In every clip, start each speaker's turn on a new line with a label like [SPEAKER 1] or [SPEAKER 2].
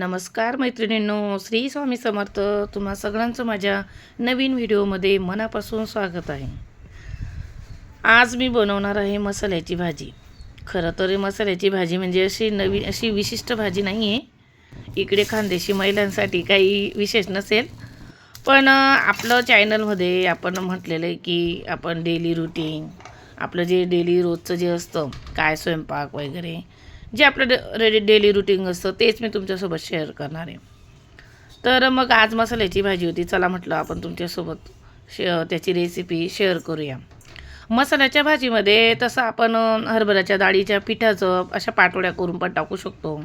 [SPEAKER 1] नमस्कार मैत्रिणींनो, श्री स्वामी समर्थ. तुम्हा सगळ्यांचं माझ्या नवीन व्हिडिओमध्ये मनापासून स्वागत आहे. आज मी बनवणार आहे मसाल्याची भाजी. खरं तर मसाल्याची भाजी म्हणजे अशी विशिष्ट भाजी नाही आहे. इकडे खानदेशी महिलांसाठी काही विशेष नसेल, पण आपलं चॅनलमध्ये आपण म्हटलेलं आहे की आपण डेली रुटीन, आपलं जे डेली रोजचं जे असतं काय स्वयंपाक वगैरे, जे आपलं डेली रुटीन असतं तेच मी तुमच्यासोबत शेअर करणार आहे. तर मग आज मसाल्याची भाजी होती, चला म्हटलं आपण तुमच्यासोबत त्याची रेसिपी शेअर करूया. मसाल्याच्या भाजीमध्ये तसं आपण हरभऱ्याच्या डाळीच्या पिठाचं अशा पाटोड्या करून पण टाकू शकतो,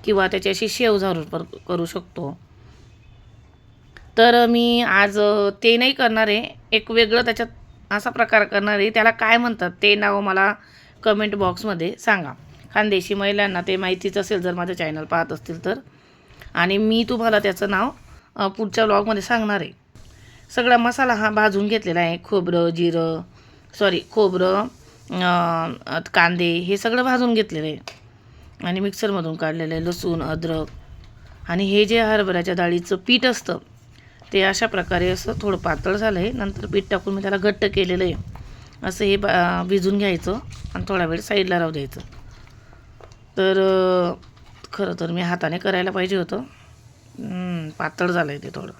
[SPEAKER 1] किंवा त्याची अशी शेव झारून पण करू शकतो. तर मी आज ते नाही करणार आहे, एक वेगळं त्याच्यात असा प्रकार करणार आहे. त्याला काय म्हणतात ते नाव मला कमेंट बॉक्समध्ये सांगा. खानदेशी महिलांना ते माहितीच असेल जर माझं चॅनल पाहत असतील तर. आणि मी तुम्हाला त्याचं नाव पुढच्या व्लॉगमध्ये सांगणार आहे. सगळा मसाला हा भाजून घेतलेला आहे. खोबरं, कांदे हे सगळं भाजून घेतलेलं आहे आणि मिक्सरमधून काढलेलं आहे. लसूण, अद्रक आणि हे जे हरभऱ्याच्या डाळीचं पीठ असतं ते अशा प्रकारे असं थोडं पातळ झालं आहे. नंतर पीठ टाकून मी त्याला घट्ट केलेलं आहे. असं हे भिजून घ्यायचं आणि थोडा वेळ साईडला राहू द्यायचं. तर खरं तर मी हाताने करायला पाहिजे होतं, पातळ झालं आहे ते थोडं.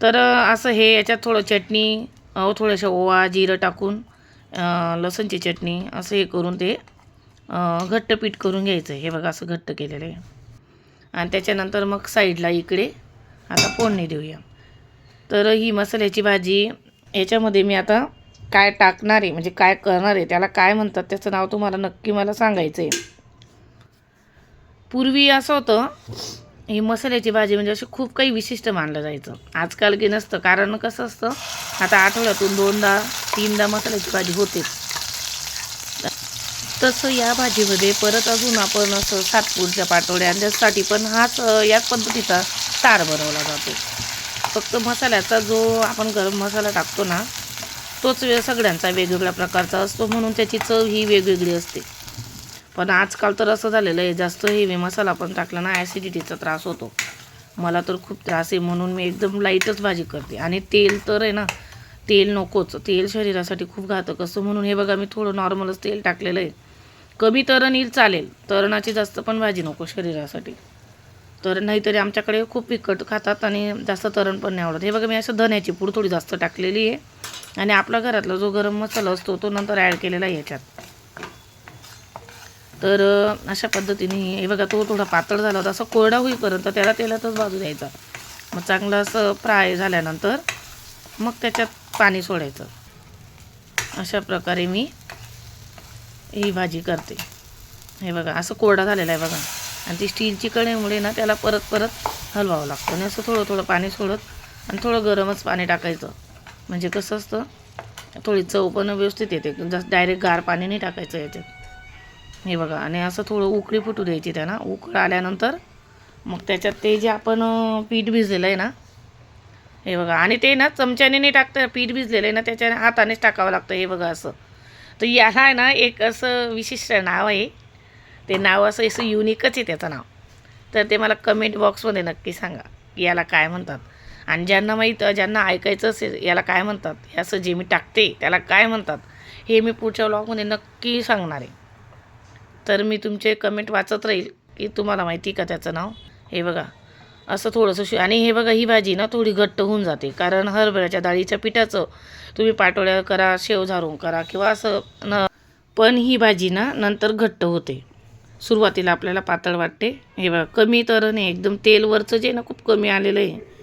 [SPEAKER 1] तर असं हे याच्यात थोडं चटणी, थोडंसं ओवा जिरं टाकून लसणची चटणी असं हे करून ते घट्ट पीठ करून घ्यायचं. हे बघा असं घट्ट केलेलं आहे. आणि त्याच्यानंतर मग साईडला इकडे आता फोडणी देऊया. तर ही मसाल्याची भाजी याच्यामध्ये मी आता काय टाकणार आहे म्हणजे काय करणार आहे, त्याला काय म्हणतात त्याचं नाव तुम्हाला नक्की मला सांगायचं आहे. पूर्वी असं होतं, ही मसाल्याची भाजी म्हणजे अशी खूप काही विशिष्ट मानलं जायचं. आजकाल की नसतं, कारण कसं असतं आता आठवड्यातून 2दा-3दा मसाल्याची भाजी होतेच. तसं या भाजीमध्ये परत अजून आपण असं सातपुरच्या पाटोड्यांसाठी पण याच पद्धतीचा तार बनवला जातो. फक्त मसाल्याचा जो आपण गरम मसाला टाकतो ना, तोच सगळ्यांचा वेगवेगळ्या प्रकारचा असतो, म्हणून त्याची चव ही वेगवेगळी असते. पण आजकाल तर असं झालेलं आहे, जास्त हेवी मसाला पण टाकला ना ॲसिडिटीचा त्रास होतो. मला तर खूप त्रास आहे, म्हणून मी एकदम लाईटच भाजी करते. आणि तेल तर आहे ना, तेल नकोच, तेल शरीरासाठी खूप घातक असतं. म्हणून हे बघा मी थोडं नॉर्मलच तेल टाकलेलं आहे. कमी तरण येईल चालेल, तरणाची जास्त पण भाजी नको शरीरासाठी. तर नाहीतरी आमच्याकडे खूप फिकट खातात आणि जास्त तरण पण नाही आवडत. हे बघा मी असं धण्याची पूड थोडी जास्त टाकलेली आहे आणि आपला घरातला जो गरम मसाला असतो तो नंतर ॲड केलेला आहे याच्यात. तर अशा पद्धतीने हे बघा तो थोडा पातळ झाला होता, असं कोरडा होईपर्यंत त्याला तेलातच भाजू द्यायचा. मग चांगलं असं फ्राय झाल्यानंतर मग त्याच्यात पाणी सोडायचं. अशा प्रकारे मी ही भाजी करते. हे बघा असं कोरडा झालेला आहे बघा, आणि ती स्टीलची कढईमुळे ना त्याला परत हलवावं लागतं. आणि असं थोडं पाणी सोडत आणि थोडं गरमच पाणी टाकायचं. म्हणजे कसं असतं, थोडी चव पण व्यवस्थित येते. जास्त डायरेक्ट गार पाणी नाही टाकायचं याच्यात. हे बघा, आणि असं थोडं उकळी फुटू द्यायची त्यांना. उकळ आल्यानंतर मग त्याच्यात ते जे आपण पीठ भिजलेलं आहे ना, हे बघा, आणि ते ना चमच्याने नाही टाकतं, पीठ भिजलेलं आहे ना त्याच्या हातानेच टाकावं लागतं. हे बघा असं. तर याला आहे ना एक असं विशिष्ट नाव आहे. ते नाव असं युनिकच आहे त्याचं नाव. तर ते मला कमेंट बॉक्समध्ये नक्की सांगा की याला काय म्हणतात. आणि ज्यांना ऐकायचं असेल याला काय म्हणतात, हे असं जे मी टाकते त्याला काय म्हणतात, हे मी पुढच्या व्लॉगमध्ये नक्की सांगणार आहे. तर मी तुमचे कमेंट वाचत राहील की तुम्हाला माहिती का त्याचं नाव. हे बघा असं थोडंसं आणि हे बघा ही भाजी ना थोडी घट्ट होऊन जाते, कारण हरभऱ्याच्या डाळीच्या पिठाचं तुम्ही पाटोळ्या करा, शेव झारून करा किंवा असं पण ही भाजी ना नंतर घट्ट होते. सुरुवातीला आपल्याला पातळ वाटते. हे बघा कमी तर नाही, एकदम तेलवरचं जे ना खूप कमी आलेलं आहे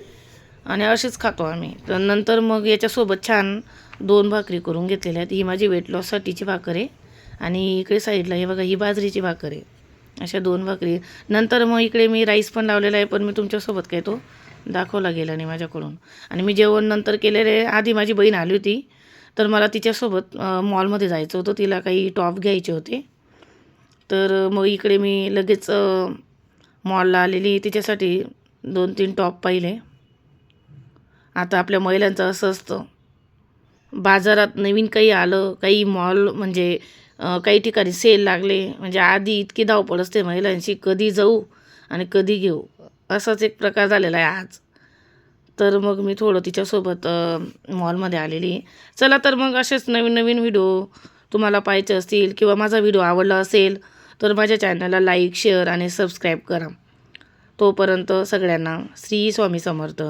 [SPEAKER 1] आणि असेच खातो आम्ही. तर नंतर मग याच्यासोबत छान 2 भाकरी करून घेतलेल्या आहेत. ही माझी वेट लॉससाठीची भाकर आहे आणि इकडे साईडला हे बघा ही बाजरीची भाकर आहे. अशा 2 भाकरी. नंतर मग इकडे मी राईस पण लावलेला आहे, पण मी तुमच्यासोबत काय तो दाखवला गेला नाही माझ्याकडून. आणि मी जेवण नंतर केलेलं आहे. आधी माझी बहीण आली होती, तर मला तिच्यासोबत मॉलमध्ये जायचं होतं, तिला काही टॉप घ्यायचे होते. तर मग इकडे मी लगेच मॉलला आलेली, तिच्यासाठी 2-3 टॉप पाहिले. आता आपल्या महिलांचं असं असतं, बाजारात नवीन काही आलं, काही मॉल म्हणजे काही ठिकाणी सेल लागले म्हणजे आधी इतकी धावपळ असते महिलांची, कधी जाऊ आणि कधी घेऊ असाच एक प्रकार झालेला आहे आज. तर मग मी थोडं तिच्यासोबत मॉलमध्ये आलेली आहे. चला तर मग असेच नवीन नवीन व्हिडिओ तुम्हाला पाहायचे असतील किंवा माझा व्हिडिओ आवडला असेल तर माझ्या चॅनलला लाईक शेअर आणि सबस्क्राईब करा. तोपर्यंत सगळ्यांना श्री स्वामी समर्थ.